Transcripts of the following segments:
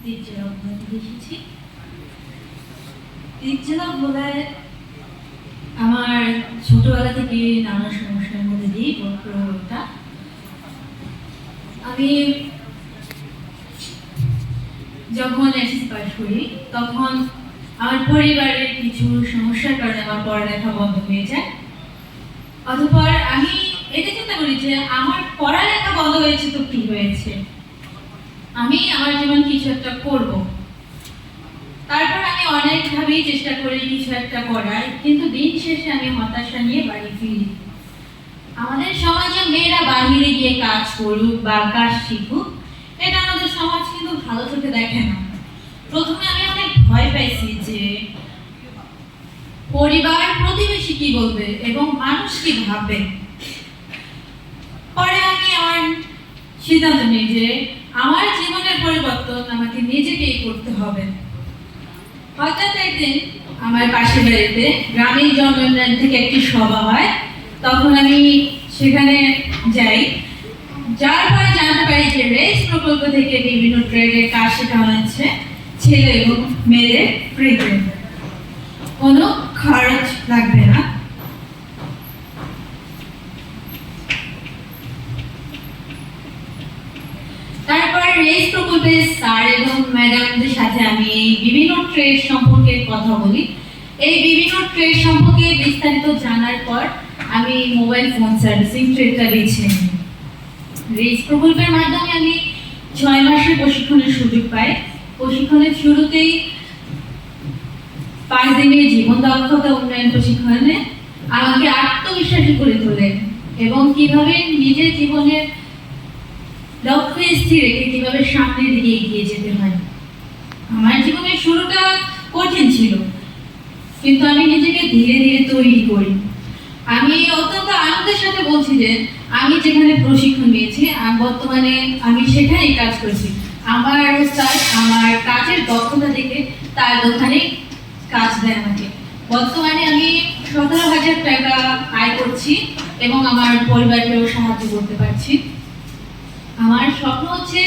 জেলা ভোলা থেকে এসেছি। জেলা ভোলায় আমার ছোটবেলা থেকে নানা সমস্যার মধ্যে দিয়ে ওটা আমি যখন এসএসসি পাস করি তখন আমার পরিবারের কিছু সমস্যার কারণে আমার পড়ালেখা বন্ধ হয়ে যায়। অতঃপর আমি এটা চিন্তা করি যে আমার পড়ালেখা বন্ধ হয়েছে তো কি হয়েছে, আমি আমার জীবন কিছু একটা করব। তারপর আমি অনেকভাবেই চেষ্টা করি কিছু একটা করার, কিন্তু দিন শেষে আমি হতাশা নিয়ে বাড়ি ফিরি। আমাদের সমাজে মেয়েরা বাহিরে গিয়ে কাজ করুক বা কাজ শিখুক, এটা আমাদের সমাজ কিন্তু ভালো চোখে দেখে না। প্রথমে আমি অনেক ভয় পাইছি যে পরিবার প্রতিবেশী কি বলবে এবং মানুষ কি ভাববে। পরে আমি আমার সিদ্ধান্ত নিই যে আমার জীবনের পরিবর্তন আমাকে নিজেকেই করতে হবে। হঠাৎ একদিন আমার পাশের বাড়িতে গ্রামীণ জনউন্নয়ন থেকে একটি সভা হয়, তখন আমি সেখানে যাই। যার পরে জানতে পারি যে রেস প্রকল্প থেকে বিভিন্ন ট্রেডের কাজ শেখানো হচ্ছে ছেলে এবং মেয়েদের ফ্রিতে, কোনো খরচ লাগবে না। তারপর রেস প্রকল্পের স্যার এবং ম্যাডামদের সাথে আমি বিভিন্ন ট্রেড সম্পর্কে কথা বলি। এই বিভিন্ন ট্রেড সম্পর্কে বিস্তারিত জানার পর আমি মোবাইল ফোন সার্ভিসিং ট্রেডটা বেছে নিই। রেস প্রকল্পের মাধ্যমে আমি 6 মাসের প্রশিক্ষণের সুযোগ পাই। প্রশিক্ষণের শুরুতেই 5 দিনের জীবন দক্ষতা উন্নয়ন প্রশিক্ষণে আমাকে আত্মবিশ্বাসী করে তোলেন এবং কিভাবে নিজের জীবনের লক্ষ্য স্থির রেখে কিভাবে সামনের দিকে এগিয়ে যেতে হয়। আমার জীবনের শুরুটা কঠিন ছিল, কিন্তু আমি নিজেকে ধীরে ধীরে তৈরি করি। আমি অত্যন্ত আনন্দের সাথে বলছি যে আমি যেখানে প্রশিক্ষণ নিয়েছি বর্তমানে আমি সেখানেই কাজ করছি। আমার স্যার আমার কাজের দক্ষতা দেখে তার দোকানে কাজ দেয় আমাকে। বর্তমানে আমি 17,000 টাকা আয় করছি এবং আমার পরিবারকেও সাহায্য করতে পারছি। আমার স্বপ্ন হচ্ছে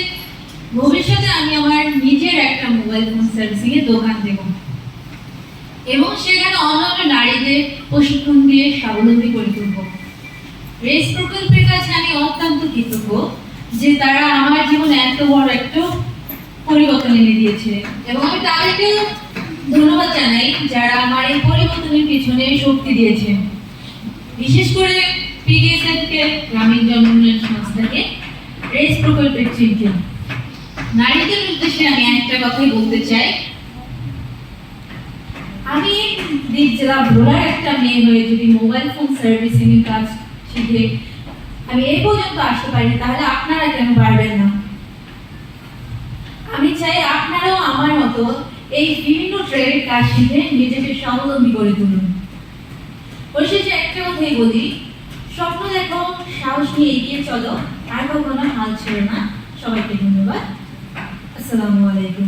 ভবিষ্যতে আমি আমার নিজের একটা মোবাইল ফোন সার্ভিসিং এর দোকান দেব এবং সেখানে অন্যান্য নারীদের প্রশিক্ষণ দিয়ে স্বাবলম্বী করে তুলব। রেস প্রকল্পের কাছে আমি অত্যন্ত কৃতজ্ঞ যে তারা আমার জীবনে এত বড় একটা পরিবর্তন এনে দিয়েছে এবং আমি তাদেরকেও ধন্যবাদ জানাই যারা আমার এই পরিবর্তনের পিছনে শক্তি দিয়েছে, বিশেষ করে পিডিএসএফকে, গ্রামীণ জনউন্নয়ন সংস্থাকে, রেস প্রকল্পের টিমকে। নারীদের উদ্দেশ্যে আমি একটা কথাই বলতে চাই, আমি জেলা ভোলার একটা মেয়ে হয়ে যদি মোবাইল ফোন সার্ভিসিং এর কাজ শিখে আমি এই পর্যন্ত আসতে পারি, তাহলে আপনারা কেন পারবেন না? আমি চাই আপনারাও আমার মতো এই বিভিন্ন ট্রেডের কাজ শিখে নিজেকে স্বাবলম্বী করে তুলুন। পরিশেষে একটা কথাই বলি, স্বপ্ন দেখো, সাহস নিয়ে এগিয়ে চলো, আর কখনো হাল ছেড়ো না। সবাইকে ধন্যবাদ। আসসালামু আলাইকুম।